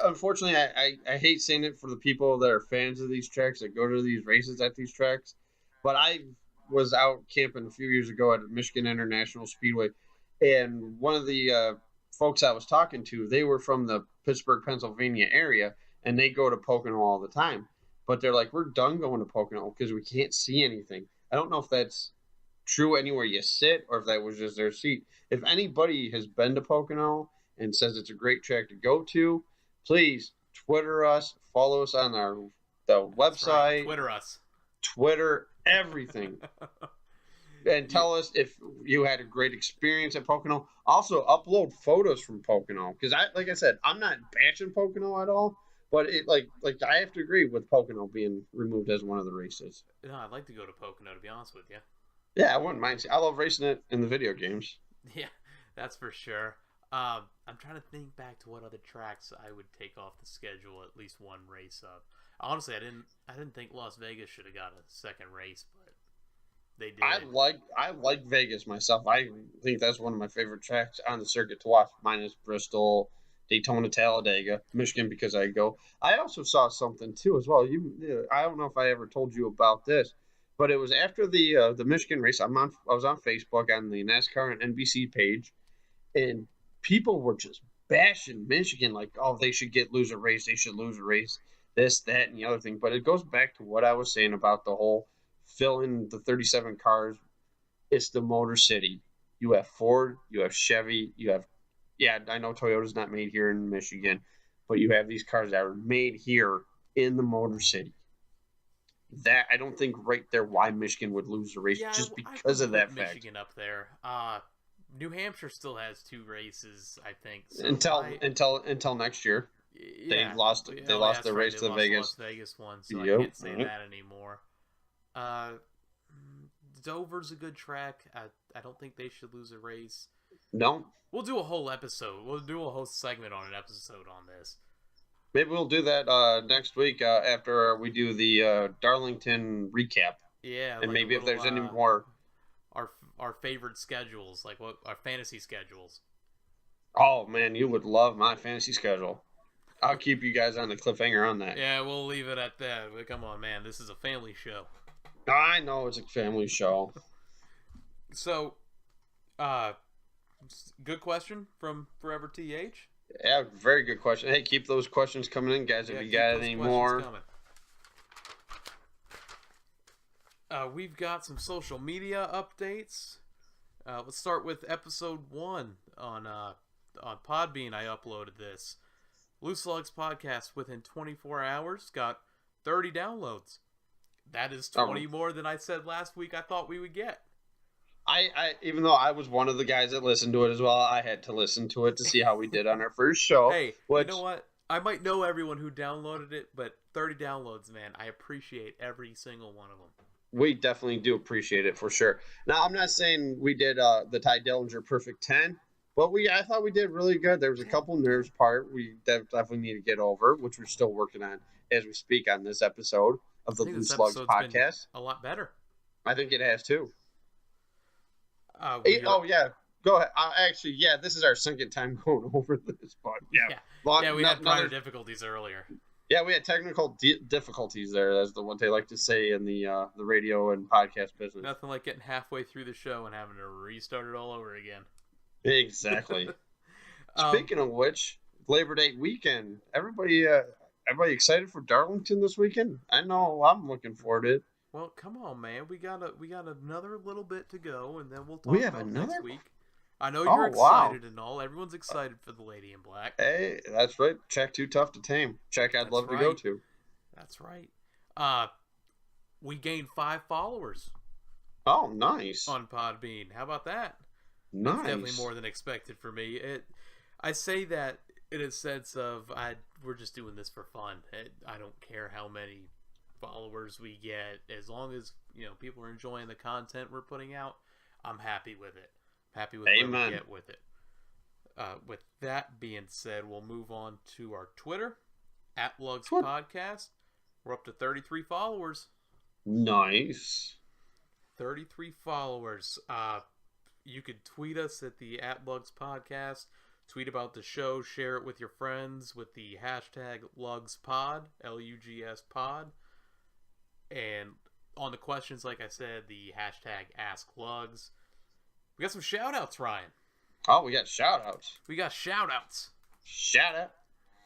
unfortunately, I hate saying it for the people that are fans of these tracks that go to these races at these tracks, but I was out camping a few years ago at Michigan International Speedway, and one of the folks I was talking to, they were from the Pittsburgh, Pennsylvania area, and they go to Pocono all the time. But they're like, we're done going to Pocono because we can't see anything. I don't know if that's true anywhere you sit or if that was just their seat. If anybody has been to Pocono and says it's a great track to go to, please Twitter us, follow us on the website, right. Twitter us, Twitter everything, and tell us if you had a great experience at Pocono. Also, upload photos from Pocono because like I said, I'm not bashing Pocono at all, but it like I have to agree with Pocono being removed as one of the races. No, I'd like to go to Pocono, to be honest with you. Yeah, I wouldn't mind. I love racing it in the video games. Yeah, that's for sure. I'm trying to think back to what other tracks I would take off the schedule at least one race of. Honestly, I didn't think Las Vegas should have got a second race, but they did. I like Vegas myself. I think that's one of my favorite tracks on the circuit to watch, minus Bristol, Daytona, Talladega, Michigan, because I go. I also saw something too as well. I don't know if I ever told you about this, but it was after the Michigan race. I was on Facebook on the NASCAR and NBC page, and people were just bashing Michigan like, oh, they should lose a race. They should lose a race. This, that, and the other thing. But it goes back to what I was saying about the whole filling the 37 cars. It's the Motor City. You have Ford, you have Chevy, you have, yeah, I know Toyota's not made here in Michigan, but you have these cars that are made here in the Motor City. That I don't think right there why Michigan would lose the race just because of that fact. Michigan up there. New Hampshire still has 2 races, I think. So until next year. Yeah, they lost their race to Vegas. Las Vegas one, so I can't say that anymore. Dover's a good track. I don't think they should lose a race. No. We'll do a whole episode. We'll do a whole segment on an episode on this. Maybe we'll do that next week after we do the Darlington recap. Yeah, and like maybe if there's any more our favorite schedules, like what our fantasy schedules. Oh man, you would love my fantasy schedule. I'll keep you guys on the cliffhanger on that. Yeah, we'll leave it at that. But come on, man, this is a family show. I know it's a family show. So, good question from Forever TH. Yeah, very good question. Hey, keep those questions coming in, guys. If you got any more. We've got some social media updates. Let's start with episode 1 on Podbean. I uploaded this. Loose Lugs podcast within 24 hours got 30 downloads. That is 20 more than I said last week I thought we would get. I even though I was one of the guys that listened to it as well, I had to listen to it to see how we did on our first show. Hey, you know what? I might know everyone who downloaded it, but 30 downloads, man. I appreciate every single one of them. We definitely do appreciate it for sure. Now, I'm not saying we did the Ty Dillinger Perfect 10, but I thought we did really good. There was a couple nerves part we definitely need to get over, which we're still working on as we speak on this episode of the Loose Slugs podcast. A lot better. I think it has too. Yeah, go ahead. Actually, yeah, this is our second time going over this, but yeah, we had prior difficulties earlier. Yeah, we had technical difficulties there. That's the one they like to say in the radio and podcast business. Nothing like getting halfway through the show and having to restart it all over again. Exactly. Speaking of which, Labor Day weekend. Everybody excited for Darlington this weekend? I know I'm looking forward to it. Well, come on, man. We got another little bit to go, and then we'll talk about next week. I know you're excited and all. Everyone's excited for the Lady in Black. Hey, that's right. Track Too Tough to Tame. Track I'd love to go to. That's right. We gained 5 followers. Oh, nice. On Podbean. How about that? Nice. That's definitely more than expected for me. I say that in a sense of we're just doing this for fun. I don't care how many followers we get, as long as people are enjoying the content we're putting out. I'm happy with it. Happy with what we get with it. With that being said, we'll move on to our Twitter @LugsPodcast. We're up to 33 followers. Nice. 33 followers. You could tweet us at the @Lugs Podcast. Tweet about the show. Share it with your friends with the hashtag LugsPod, LUGS Pod. And on the questions, like I said, the hashtag AskLugs. We got some shout-outs, Ryan. Oh, we got shout-outs. We got shout-outs. Shout out.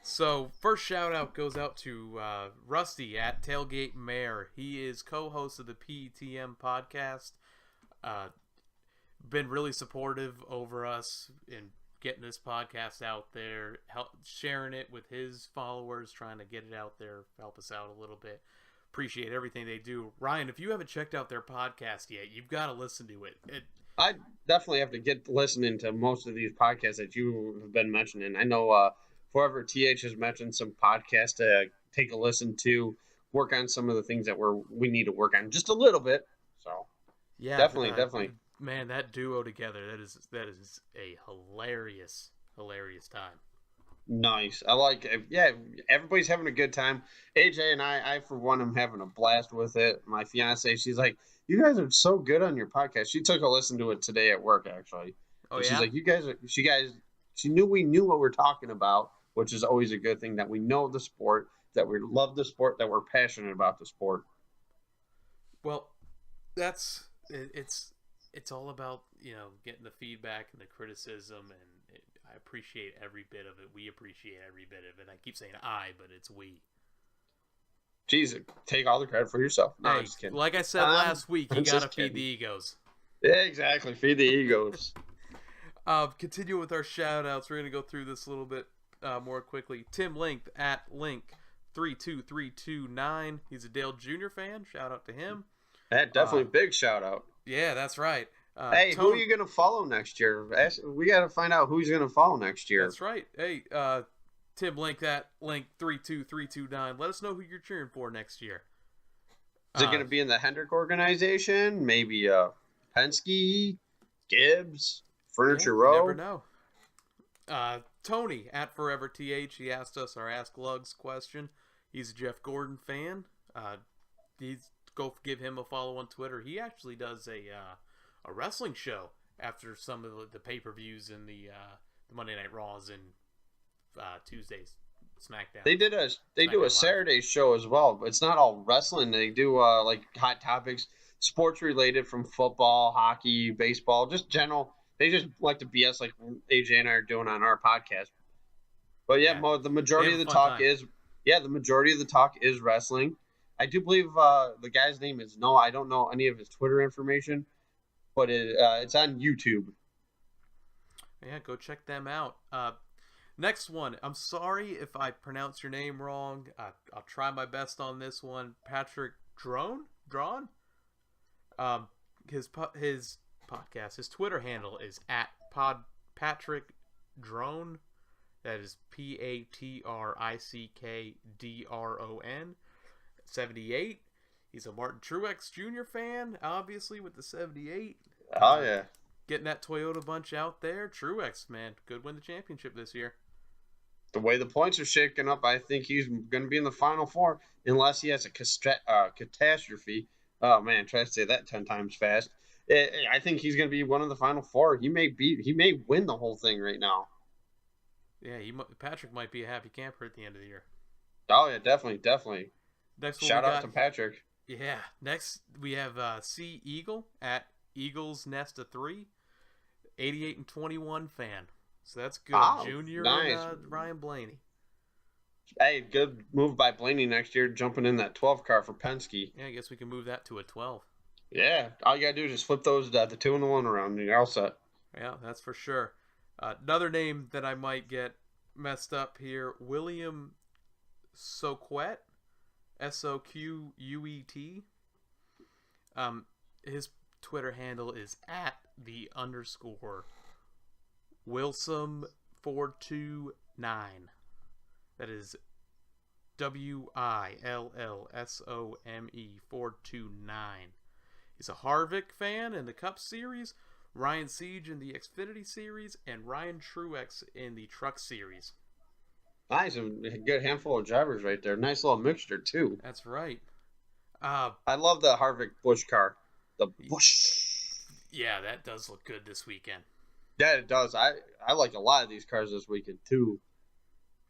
So, first shout-out goes out to Rusty at Tailgate Mayor. He is co-host of the PTM podcast. Been really supportive over us in getting this podcast out there, sharing it with his followers, trying to get it out there, help us out a little bit. Appreciate everything they do. Ryan, if you haven't checked out their podcast yet, you've got to listen to it. I definitely have to get listening to most of these podcasts that you have been mentioning. I know Forever TH has mentioned some podcasts to take a listen to, work on some of the things that we need to work on just a little bit. So, yeah, definitely. Man, that duo together, that is a hilarious time. Nice. I like it. Yeah, everybody's having a good time. AJ and I for one, am having a blast with it. My fiance, she's like, you guys are so good on your podcast. She took a listen to it today at work, actually. Oh, and yeah? She's like, she knew we knew what we're talking about, which is always a good thing, that we know the sport, that we love the sport, that we're passionate about the sport. Well, it's all about, getting the feedback and the criticism, and I appreciate every bit of it. We appreciate every bit of it. I keep saying but it's we. Jesus, take all the credit for yourself. No, I'm just kidding. Like I said last week, you gotta feed the egos. Yeah, exactly. Feed the egos. Continue with our shout outs. We're gonna go through this a little bit more quickly. Tim Link at Link32329. He's a Dale Jr. fan. Shout out to him. That definitely big shout out. Yeah, that's right. Hey, who are you going to follow next year? We got to find out who's going to follow next year. That's right. Hey, Tim Link, that Link32329. Let us know who you're cheering for next year. Is it going to be in the Hendrick organization? Maybe Penske, Gibbs, Furniture Row? You never know. Tony at Forever TH, he asked us our Ask Lugs question. He's a Jeff Gordon fan. Go give him a follow on Twitter. He actually does a wrestling show after some of the pay-per-views and the Monday Night Raws and Tuesdays SmackDown. They do a Saturday show as well, but it's not all wrestling. They do like hot topics, sports related, from football, hockey, baseball, just general. They just like to BS like AJ and I are doing on our podcast. But the majority of the talk is wrestling. I do believe the guy's name is Noah. I don't know any of his Twitter information, but it's on YouTube. Yeah, go check them out. Next one. I'm sorry if I pronounce your name wrong. I'll try my best on this one. Patrick Drawn. His podcast, his Twitter handle is at Patrick Drone. That is PatrickDron. 78. He's a Martin Truex Jr. fan, obviously, with the 78. Oh, yeah. Getting that Toyota bunch out there. Truex, man, could win the championship this year. The way the points are shaking up, I think he's going to be in the Final Four, unless he has a catastrophe. Oh, man, try to say that 10 times fast. I think he's going to be one of the Final Four. He may win the whole thing right now. Yeah, Patrick might be a happy camper at the end of the year. Oh, yeah, definitely. Next Shout out to Patrick. Yeah. Next, we have C. Eagle at Eagles Nest of 3. 88-21 fan. So that's good. Oh, Junior nice. And Ryan Blaney. Hey, good move by Blaney next year, jumping in that 12 car for Penske. Yeah, I guess we can move that to a 12. Yeah, all you got to do is just flip those, the 2 and the 1 around, and you're all set. Yeah, that's for sure. Another name that I might get messed up here, William Soquet. Soquet. His Twitter handle is at @the_Wilsome429. That is WILLSOME429. He's a Harvick fan in the Cup Series, Ryan Siege in the Xfinity Series, and Ryan Truex in the Truck Series. Nice, and a good handful of drivers right there. Nice little mixture too. That's right. I love the Harvick Busch car. The Busch. Yeah, that does look good this weekend. Yeah, it does. I like a lot of these cars this weekend too.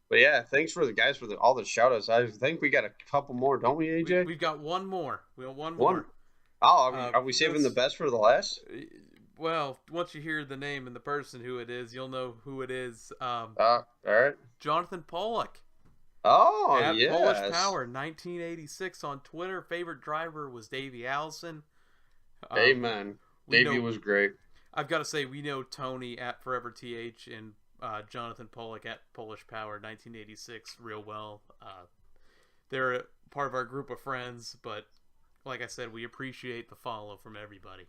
But yeah, thanks for the guys for all the shout outs. I think we got a couple more, don't we, AJ? We've got one more. We have one One. more. Oh, are we saving the best for the last? Well, once you hear the name and the person who it is, you'll know who it is. All right. Jonathan Pollock. Oh, At yes. Polish Power, 1986 on Twitter. Favorite driver was Davey Allison. Amen. Davey was great. I've got to say, we know Tony at Forever TH and Jonathan Pollock at Polish Power 1986 real well. They're part of our group of friends, but like I said, we appreciate the follow from everybody.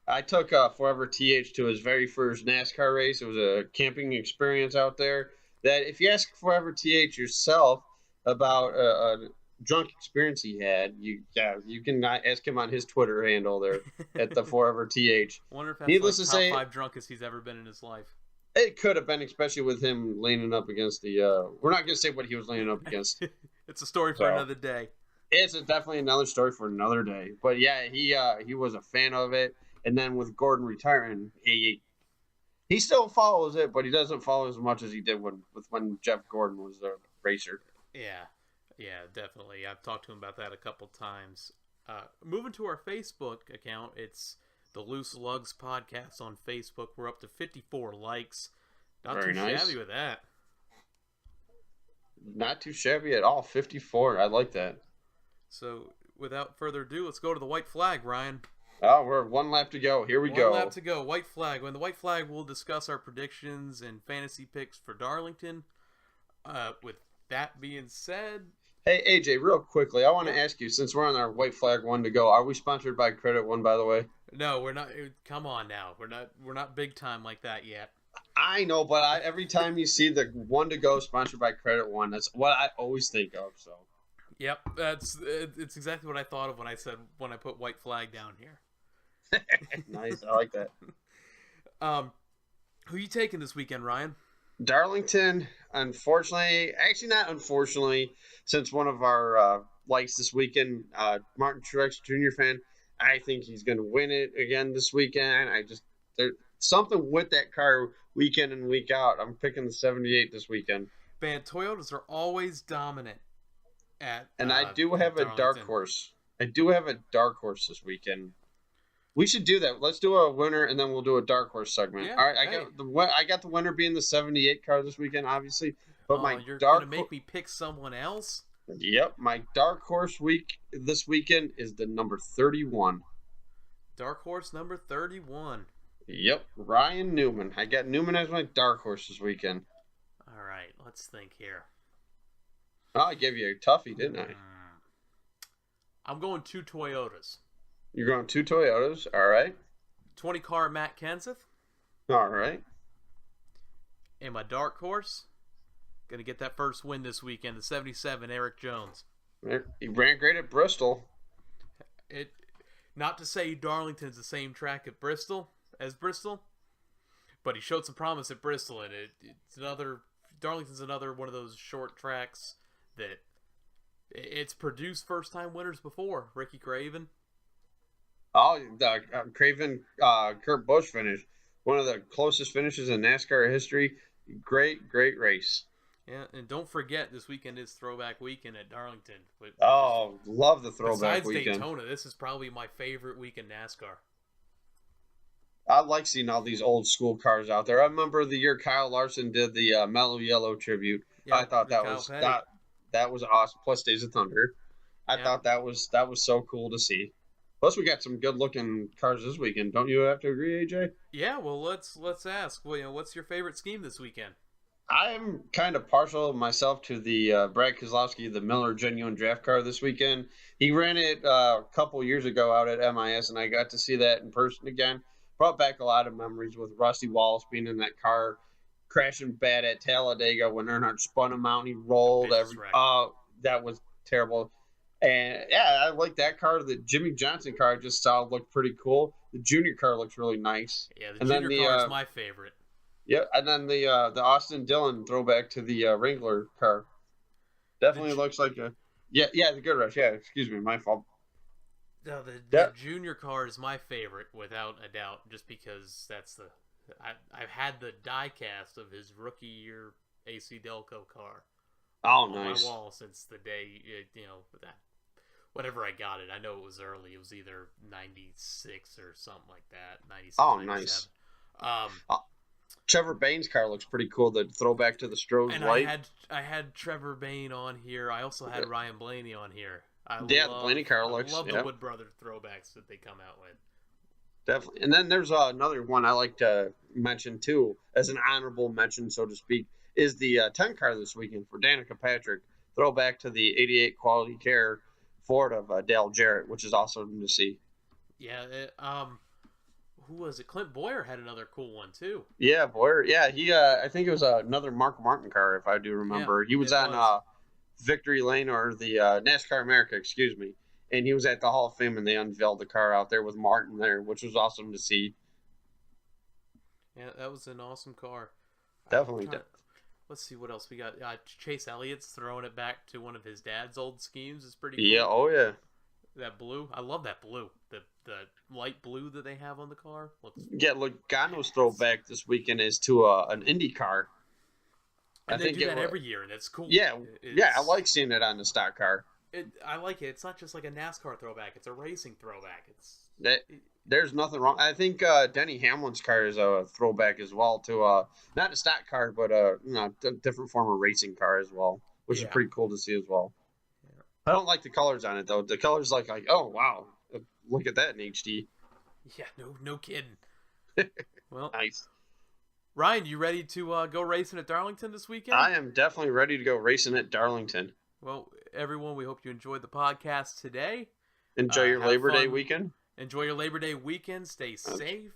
I took Forever TH to his very first NASCAR race. It was a camping experience out there that if you ask Forever TH yourself about a drunk experience he had, you can ask him on his Twitter handle there at the Forever TH. Wonder if that's Needless like to top say, 5 drunkest he's ever been in his life. It could have been, especially with him leaning up against the. We're not going to say what he was leaning up against. It's a story for another day. It's definitely another story for another day. But yeah, he was a fan of it. And then with Gordon retiring, he still follows it, but he doesn't follow as much as he did when Jeff Gordon was the racer. Yeah, definitely. I've talked to him about that a couple times. Moving to our Facebook account, it's the Loose Lugs podcast on Facebook. We're up to 54 likes. Not Very too nice. shabby with that. Not too shabby at all. 54. I like that. So, without further ado, let's go to the white flag, Ryan. Oh, we're one lap to go. Here we go. One lap to go. White flag. When the white flag, we'll discuss our predictions and fantasy picks for Darlington. With that being said... Hey, AJ, real quickly, I want to ask you, since we're on our white flag one to go, are we sponsored by Credit One, by the way? No, we're not. Come on now. We're not big time like that yet. I know, but every time you see the one to go sponsored by Credit One, that's what I always think of. So. Yep, it's exactly what I thought of when I put white flag down here. Nice, I like that. Who you taking this weekend, Ryan? Darlington, unfortunately, actually not unfortunately, since one of our likes this weekend, Martin Truex Jr. fan, I think he's going to win it again this weekend. There's something with that car week in and week out. I'm picking the 78 this weekend. Man, Toyotas are always dominant And I do have a dark horse. I do have a dark horse this weekend. We should do that. Let's do a winner, and then we'll do a dark horse segment. Yeah, all right, I got the winner being the 78 car this weekend, obviously. But you're gonna make me pick someone else? Yep, my dark horse this weekend is the number 31. Dark horse number 31. Yep, Ryan Newman. I got Newman as my dark horse this weekend. All right, let's think here. Oh, I gave you a toughie, didn't I? I'm going 2 Toyotas. You're going 2 Toyotas, all right. 20 car Matt Kenseth. All right. And my dark horse, gonna get that first win this weekend, the 77 Eric Jones. He ran great at Bristol. Not to say Darlington's the same track as Bristol, but he showed some promise at Bristol, and Darlington's another one of those short tracks that it's produced first time winners before. Ricky Craven. Oh, the Craven Kurt Busch finish. One of the closest finishes in NASCAR history. Great race. Yeah, and don't forget, this weekend is Throwback Weekend at Darlington. Love the Throwback Besides Weekend. Daytona, this is probably my favorite week in NASCAR. I like seeing all these old school cars out there. I remember the year Kyle Larson did the Mellow Yellow tribute. Yeah, I thought that was awesome. Plus Days of Thunder. I thought that was so cool to see. Plus, we got some good-looking cars this weekend. Don't you have to agree, AJ? Yeah, well, let's ask. Well, what's your favorite scheme this weekend? I'm kind of partial myself to the Brad Keselowski, the Miller Genuine Draft car this weekend. He ran it a couple years ago out at MIS, and I got to see that in person again. Brought back a lot of memories with Rusty Wallace being in that car, crashing bad at Talladega when Earnhardt spun him out and he rolled. That was terrible. And, yeah, I like that car. The Jimmy Johnson car I just saw looked pretty cool. The junior car looks really nice. Yeah, the junior car is my favorite. Yeah, and then the Austin Dillon throwback to the Wrangler car The definitely ju- looks like the Good Rush. Yeah, excuse me, my fault. no, the Yeah. junior car is my favorite without a doubt, just because that's I've had the die cast of his rookie year AC Delco car Oh, on my nice. wall since the day that whenever I got it. I know it was early. It was either 96 or something like that, 96, Oh, 97. nice. Um, Uh, Trevor Bain's car looks pretty cool. The throwback to the Stroh's and light. I had Trevor Bain on here. I also had Ryan Blaney on here. Yeah, the Blaney car I looks. love the Yeah, Wood Brother throwbacks that they come out with. definitely. And then there's another one I like to mention too, as an honorable mention, so to speak, is the 10 car this weekend for Danica Patrick. Throwback to the 88 Quality Care Ford of Dale Jarrett, which is awesome to see. Yeah, who was it? Clint Boyer had another cool one too. Yeah, Boyer. Yeah, he. I think it was another Mark Martin car, if I do Yeah, remember. He was it on was. Victory Lane or the NASCAR America, excuse me. And he was at the Hall of Fame, and they unveiled the car out there with Martin there, which was awesome to see. Yeah, that was an awesome car. I'm Definitely. trying. Let's see what else we got. Chase Elliott's throwing it back to one of his dad's old schemes. Is pretty cool. Yeah. Oh yeah. That blue, I love that blue. The light blue that they have on the car looks. Yeah. Logano's throwback this weekend is to an Indy car. And I they think do it that was. every year, and it's cool. Yeah. It's, Yeah. I like seeing it on the stock car. I like it. It's not just like a NASCAR throwback; it's a racing throwback. That there's nothing wrong. I think Denny Hamlin's car is a throwback as well to not a stock car, but a different form of racing car as well, which is Yeah. pretty cool to see as well. Yeah. I don't like the colors on it though. The colors like oh wow, look at that in HD. Yeah, no kidding. Well, Nice. Ryan, you ready to go racing at Darlington this weekend? I am definitely ready to go racing at Darlington. Well, everyone, we hope you enjoyed the podcast today. Enjoy your Have Labor Day fun. weekend. Enjoy your Labor Day weekend. Stay safe.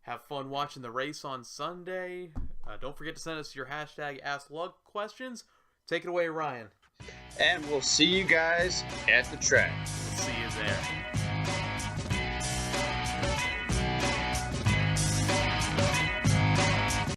Have fun watching the race on Sunday. Don't forget to send us your hashtag AskLug questions. Take it away, Ryan. And we'll see you guys at the track. We'll see you there.